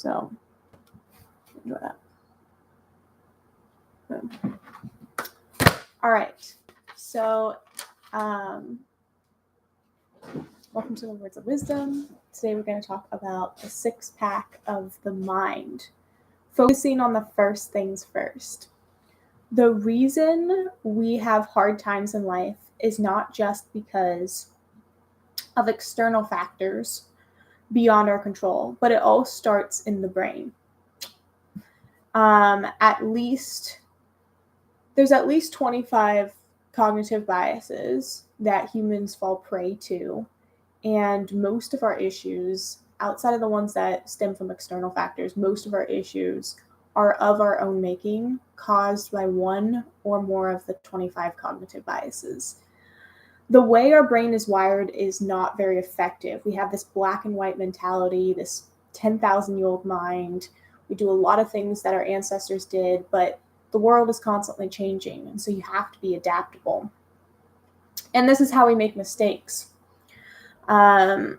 So enjoy that. Boom. All right. So welcome to the Words of Wisdom. Today we're going to talk about the six-pack of the mind, focusing on the first things first. The reason we have hard times in life is not just because of external factors beyond our control, but it all starts in the brain. There's at least 25 cognitive biases that humans fall prey to. And most of our issues, outside of the ones that stem from external factors, most of our issues are of our own making, caused by one or more of the 25 cognitive biases. The way our brain is wired is not very effective. We have this black and white mentality, this 10,000-year-old mind. We do a lot of things that our ancestors did, but the world is constantly changing, and so you have to be adaptable. And this is how we make mistakes. Louis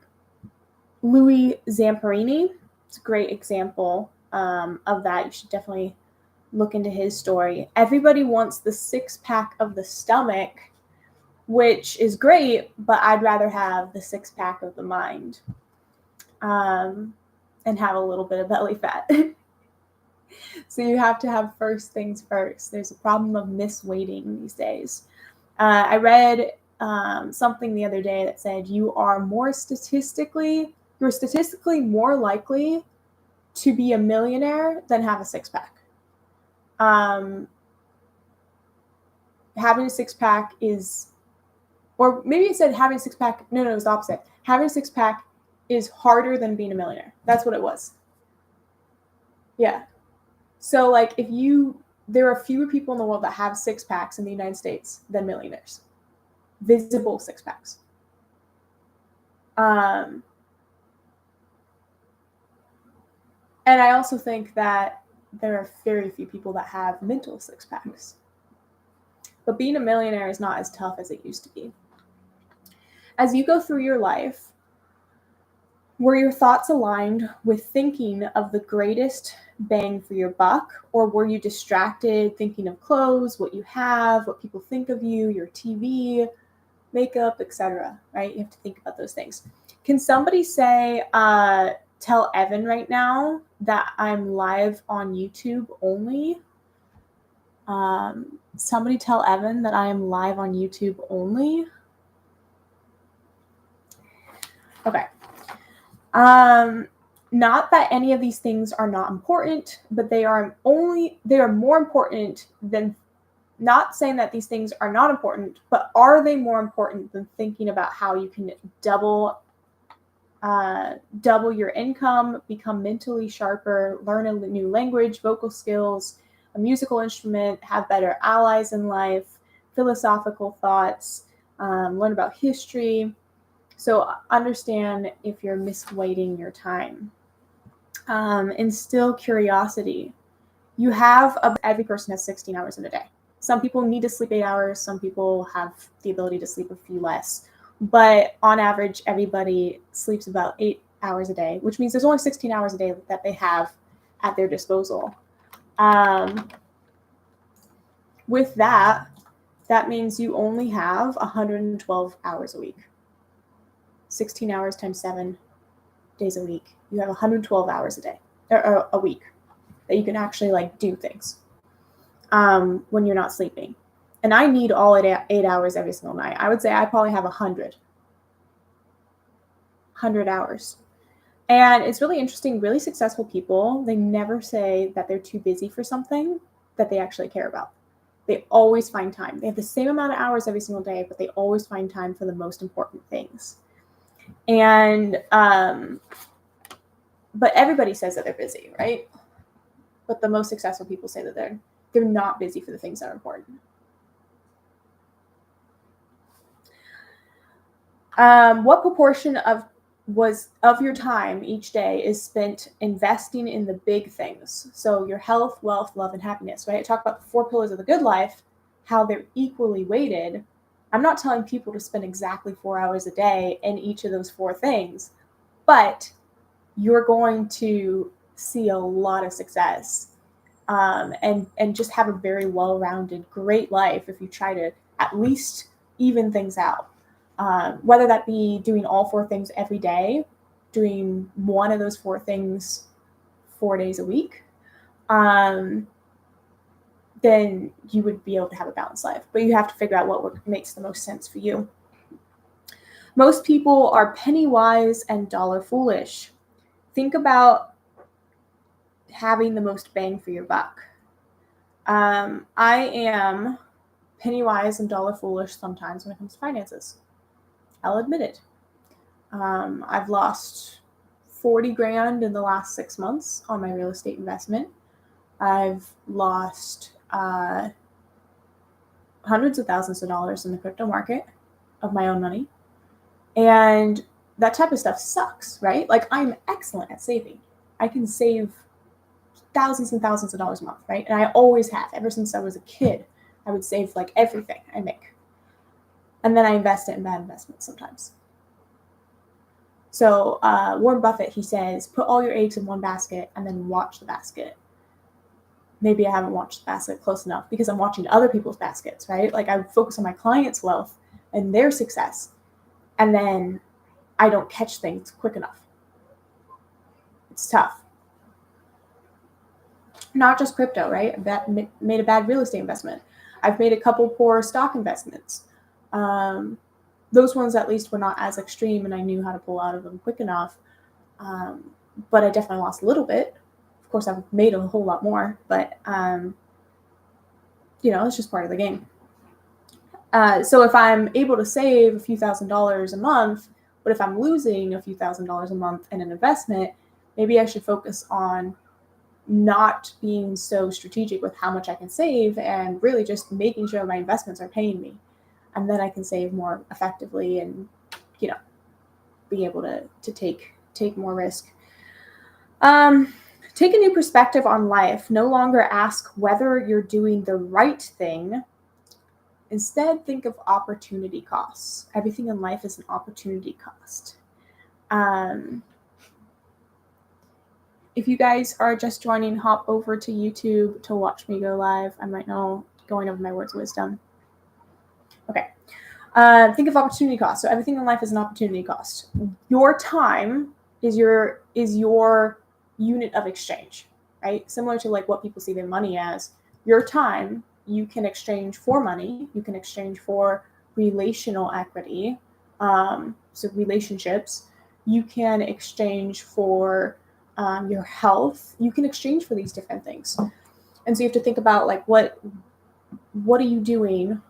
Zamperini is a great example of that. You should definitely look into his story. Everybody wants the six-pack of the stomach, which is great, but I'd rather have the six-pack of the mind and have a little bit of belly fat. So you have to have first things first. There's a problem of misweighting these days. I read something the other day that said you are statistically more likely to be a millionaire than have a six-pack. Having a six-pack is, or maybe it said having a six-pack, no, it was the opposite. Having a six-pack is harder than being a millionaire. That's what it was. Yeah. So like there are fewer people in the world that have six-packs in the United States than millionaires. Visible six-packs. And I also think that there are very few people that have mental six-packs. But being a millionaire is not as tough as it used to be. As you go through your life, were your thoughts aligned with thinking of the greatest bang for your buck, or were you distracted thinking of clothes, what you have, what people think of you, your TV, makeup, etc., right? You have to think about those things. Can somebody say, tell Evan right now that I'm live on YouTube only? Somebody tell Evan that I am live on YouTube only. Okay. Not that any of these things are not important, but they are more important than, not saying that these things are not important, but are they more important than thinking about how you can double your income, become mentally sharper, learn a new language, vocal skills, a musical instrument, have better allies in life, philosophical thoughts, learn about history. So understand if you're misweighting your time. Instill curiosity. Every person has 16 hours in a day. Some people need to sleep 8 hours. Some people have the ability to sleep a few less. But on average, everybody sleeps about 8 hours a day, which means there's only 16 hours a day that they have at their disposal. With that means you only have 112 hours a week. 16 hours times 7 days a week. You have 112 hours a day, or a week, that you can actually do things when you're not sleeping. And I need all 8 hours every single night. I would say I probably have 100 hours. And it's really interesting. Really successful people, they never say that they're too busy for something that they actually care about. They always find time. They have the same amount of hours every single day, but they always find time for the most important things. And but everybody says that they're busy, right? But the most successful people say that they're not busy for the things that are important. What proportion of your time each day is spent investing in the big things? So your health, wealth, love, and happiness, right? I talk about the 4 pillars of the good life, how they're equally weighted. I'm not telling people to spend exactly 4 hours a day in each of those 4 things, but you're going to see a lot of success, and just have a very well-rounded, great life if you try to at least even things out. Whether that be doing all 4 things every day, doing one of those 4 things 4 days a week, then you would be able to have a balanced life. But you have to figure out what makes the most sense for you. Most people are penny wise and dollar foolish. Think about having the most bang for your buck. I am penny wise and dollar foolish sometimes when it comes to finances. I'll admit it. I've lost 40 grand in the last 6 months on my real estate investment. I've lost hundreds of thousands of dollars in the crypto market of my own money. And that type of stuff sucks, right? Like, I'm excellent at saving. I can save thousands and thousands of dollars a month, right? And I always have. Ever since I was a kid, I would save like everything I make. And then I invest it in bad investments sometimes. So Warren Buffett, he says, put all your eggs in one basket and then watch the basket. Maybe I haven't watched the basket close enough because I'm watching other people's baskets, right? Like, I focus on my clients' wealth and their success. And then I don't catch things quick enough. It's tough. Not just crypto, right? I made a bad real estate investment. I've made a couple poor stock investments. Those ones at least were not as extreme, and I knew how to pull out of them quick enough. But I definitely lost a little bit. Of course, I've made a whole lot more, but it's just part of the game. So if I'm able to save a few $1,000s a month, but if I'm losing a few $1,000s a month in an investment, maybe I should focus on not being so strategic with how much I can save and really just making sure my investments are paying me. And then I can save more effectively and, be able to take more risk. Take a new perspective on life. No longer ask whether you're doing the right thing. Instead, think of opportunity costs. Everything in life is an opportunity cost. If you guys are just joining, hop over to YouTube to watch me go live. I'm right now going over my words of wisdom. Okay. Think of opportunity cost. So everything in life is an opportunity cost. Your time is your unit of exchange, right? Similar to like what people see their money as. Your time, you can exchange for money. You can exchange for relational equity. So relationships. You can exchange for your health. You can exchange for these different things. And so you have to think about like what are you doing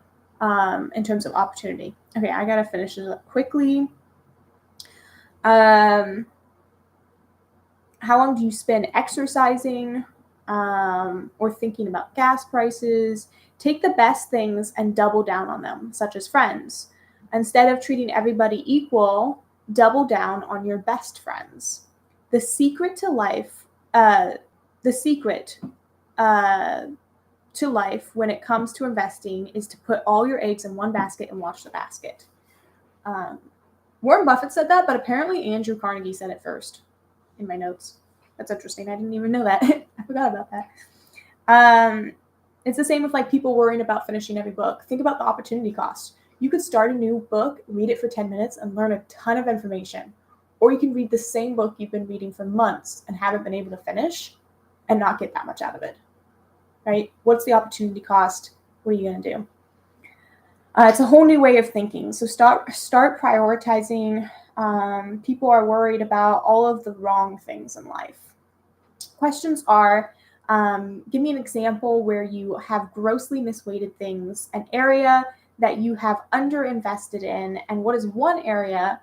in terms of opportunity. Okay, I gotta finish this up quickly. How long do you spend exercising or thinking about gas prices? Take the best things and double down on them, such as friends. Instead of treating everybody equal, double down on your best friends. The secret to life, when it comes to investing is to put all your eggs in one basket and watch the basket. Warren Buffett said that, but apparently Andrew Carnegie said it first in my notes. That's interesting. I didn't even know that. I forgot about that. It's the same with like people worrying about finishing every book. Think about the opportunity cost. You could start a new book, read it for 10 minutes, and learn a ton of information. Or you can read the same book you've been reading for months and haven't been able to finish and not get that much out of it. Right? What's the opportunity cost? What are you going to do? It's a whole new way of thinking. So start prioritizing. People are worried about all of the wrong things in life. Questions are, give me an example where you have grossly misweighted things, an area that you have underinvested in, and what is one area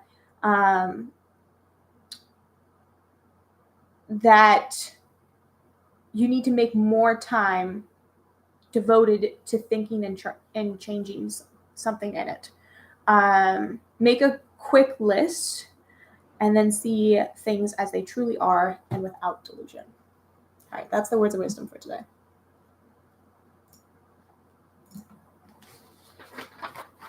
that you need to make more time devoted to thinking and changing something in it. Make a quick list and then see things as they truly are and without delusion. All right, that's the words of wisdom for today.